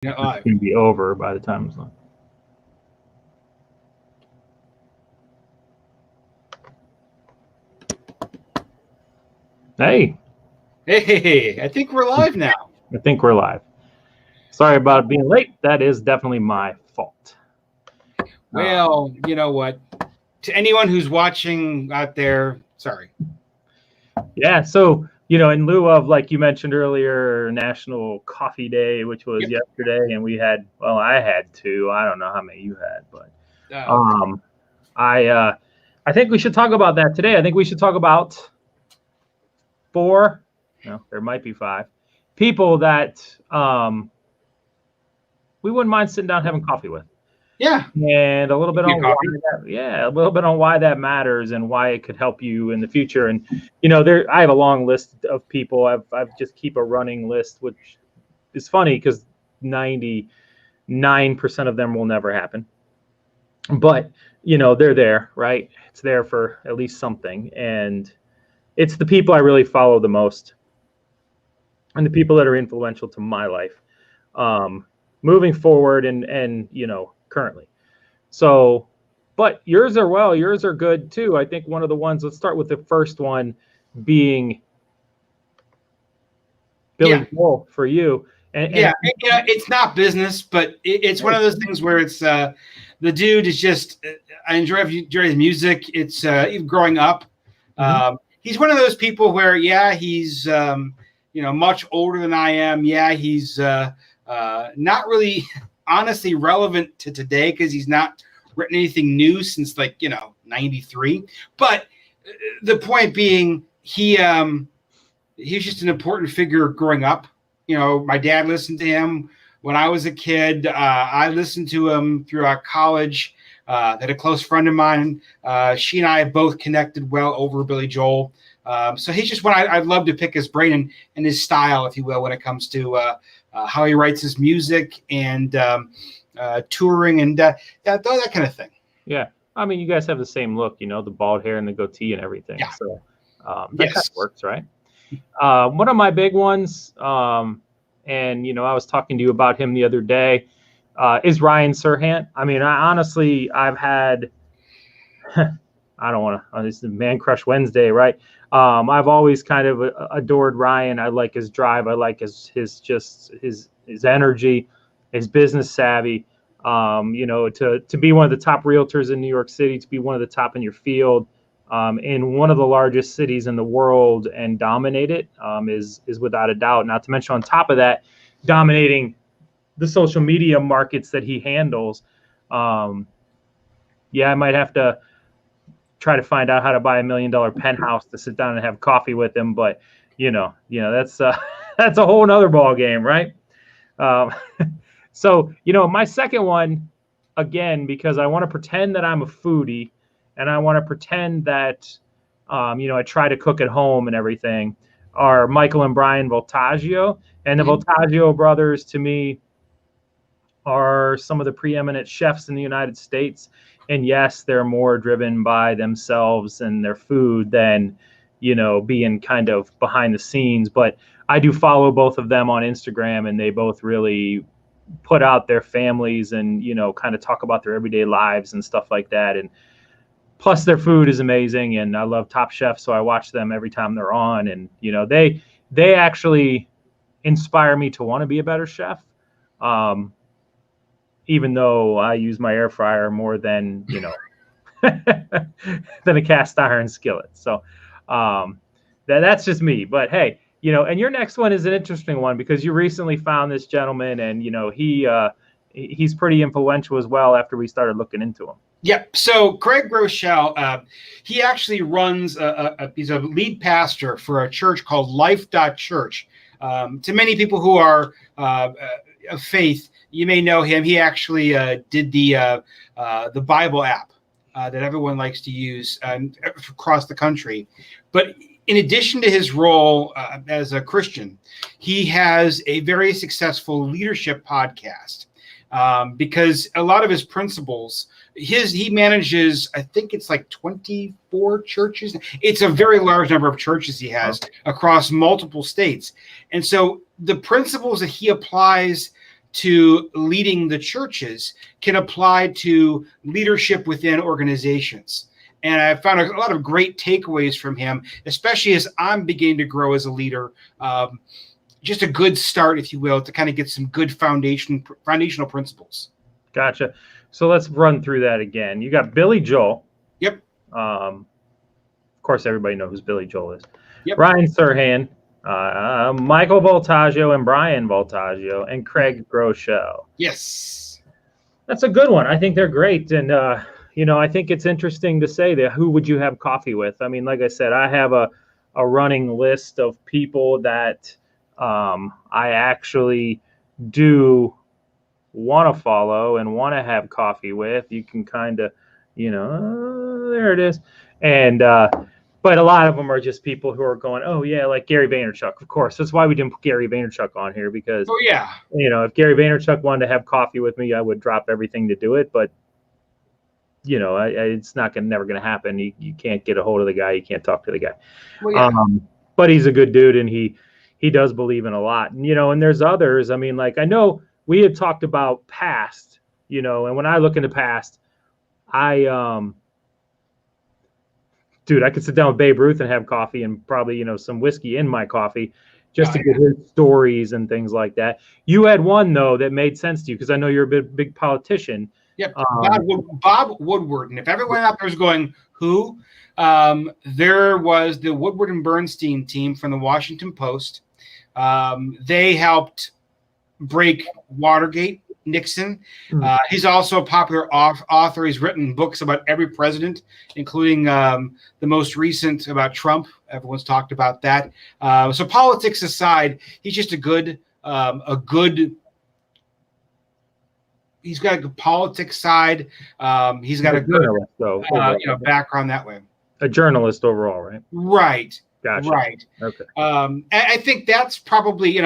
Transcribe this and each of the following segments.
It's going to be over by the time it's done. Hey. Hey, I think we're live now. I think we're live. Sorry about being late. That is definitely my fault. Well, you know what? To anyone who's watching out there, sorry. Yeah, so, in lieu of, like you mentioned earlier, National Coffee Day, which was yesterday, and I had two. I don't know how many you had, but I think we should talk about that today. I think we should talk about there might be 5 people that we wouldn't mind sitting down having coffee with. Yeah. And a little bit on why that matters and why it could help you in the future. And I have a long list of people. I've just keep a running list, which is funny because 99% of them will never happen. But they're there, right? It's there for at least something, and it's the people I really follow the most, and the people that are influential to my life, moving forward and currently. So, but yours are good too. I think one of the ones, let's start with the first one being Billy Joel for you. And it's not business, but it's one of those things where it's the dude is just, I enjoy his music. It's even growing up. He's one of those people where, he's, much older than I am. Yeah, he's not really honestly relevant to today because he's not written anything new since 93. But the point being, he was just an important figure growing up. My dad listened to him when I was a kid. I listened to him throughout college. That a close friend of mine, she and I have both connected well over Billy Joel. So he's just one I'd love to pick his brain and his style, if you will, when it comes to how he writes his music and touring and that kind of thing. Yeah. I mean, you guys have the same look, the bald hair and the goatee and everything. Yeah. So that kind of works, right? One of my big ones, and, I was talking to you about him the other day, is Ryan Serhant. I mean, I've had, I don't want to, this is Man Crush Wednesday, right? I've always kind of adored Ryan. I like his drive. I like his energy, his business savvy. To be one of the top realtors in New York City, to be one of the top in your field, in one of the largest cities in the world and dominate it, is without a doubt. Not to mention on top of that, dominating the social media markets that he handles. I might have to try to find out how to buy $1 million penthouse to sit down and have coffee with him. But, that's that's a whole nother ball game, right? So, my second one, again, because I want to pretend that I'm a foodie and I want to pretend that, I try to cook at home and everything, are Michael and Brian Voltaggio. And the Voltaggio brothers, to me, are some of the preeminent chefs in the United States. And yes, they're more driven by themselves and their food than, being kind of behind the scenes. But I do follow both of them on Instagram, and they both really put out their families and, kind of talk about their everyday lives and stuff like that. And plus their food is amazing, and I love Top Chef, so I watch them every time they're on. And, they actually inspire me to want to be a better chef. Even though I use my air fryer more than, than a cast iron skillet. So that's just me. But hey, and your next one is an interesting one because you recently found this gentleman, and, he's pretty influential as well after we started looking into him. Yep. So Craig Groeschel, he actually runs he's a lead pastor for a church called Life.Church. To many people who are of faith, you may know him. He actually did the Bible app that everyone likes to use across the country. But in addition to his role as a Christian, he has a very successful leadership podcast because a lot of his principles, he manages, I think it's like 24 churches. It's a very large number of churches he has across multiple states. And so the principles that he applies to leading the churches can apply to leadership within organizations. And I found a lot of great takeaways from him, especially as I'm beginning to grow as a leader. Just a good start, if you will, to kind of get some good foundational principles. Gotcha. So let's run through that again. You got Billy Joel. Yep. Of course, everybody knows who Billy Joel is. Yep. Ryan Serhant, Michael Voltaggio and Brian Voltaggio, and Craig Groeschel. Yes. That's a good one. I think they're great. And, I think it's interesting to say that who would you have coffee with? I mean, like I said, I have a running list of people that I actually do want to follow and want to have coffee with. You can kind of, there it is. And, but a lot of them are just people who are going, oh, yeah, like Gary Vaynerchuk, of course. That's why we didn't put Gary Vaynerchuk on here because, if Gary Vaynerchuk wanted to have coffee with me, I would drop everything to do it. But, it's never going to happen. You can't get a hold of the guy. You can't talk to the guy. Well, yeah. But he's a good dude, and he does believe in a lot. And, and there's others. I mean, like I know we had talked about past, and when I look into past, dude, I could sit down with Babe Ruth and have coffee and probably, some whiskey in my coffee just to get his stories and things like that. You had one, though, that made sense to you because I know you're a big politician. Yep, Bob Woodward. And if everyone out there is going, who? There was the Woodward and Bernstein team from the Washington Post. They helped break Watergate, Nixon. He's also a popular author. He's written books about every president, including the most recent about Trump. Everyone's talked about that. So politics aside, he's just he's got a good politics side. He's got a good background that way. A journalist overall, right? Right. Gotcha. Right. Okay. I think that's probably,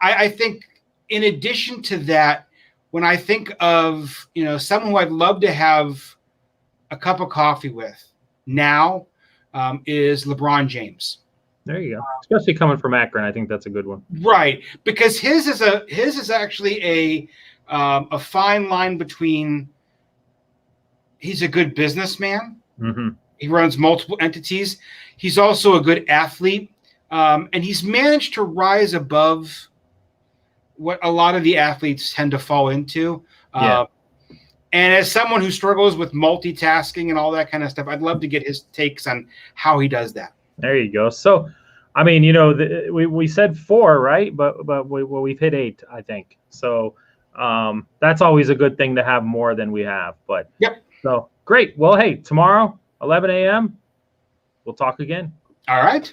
I think in addition to that, when I think of, someone who I'd love to have a cup of coffee with now is LeBron James. There you go. Especially coming from Akron, I think that's a good one. Right, because his is actually a fine line between he's a good businessman. Mm-hmm. He runs multiple entities. He's also a good athlete, and he's managed to rise above what a lot of the athletes tend to fall into. And as someone who struggles with multitasking and all that kind of stuff, I'd love to get his takes on how he does that. There you go. So, I mean, we said 4, right? But we've hit 8, I think. So that's always a good thing to have more than we have. But yep. So great. Well, hey, tomorrow, 11 a.m., we'll talk again. All right.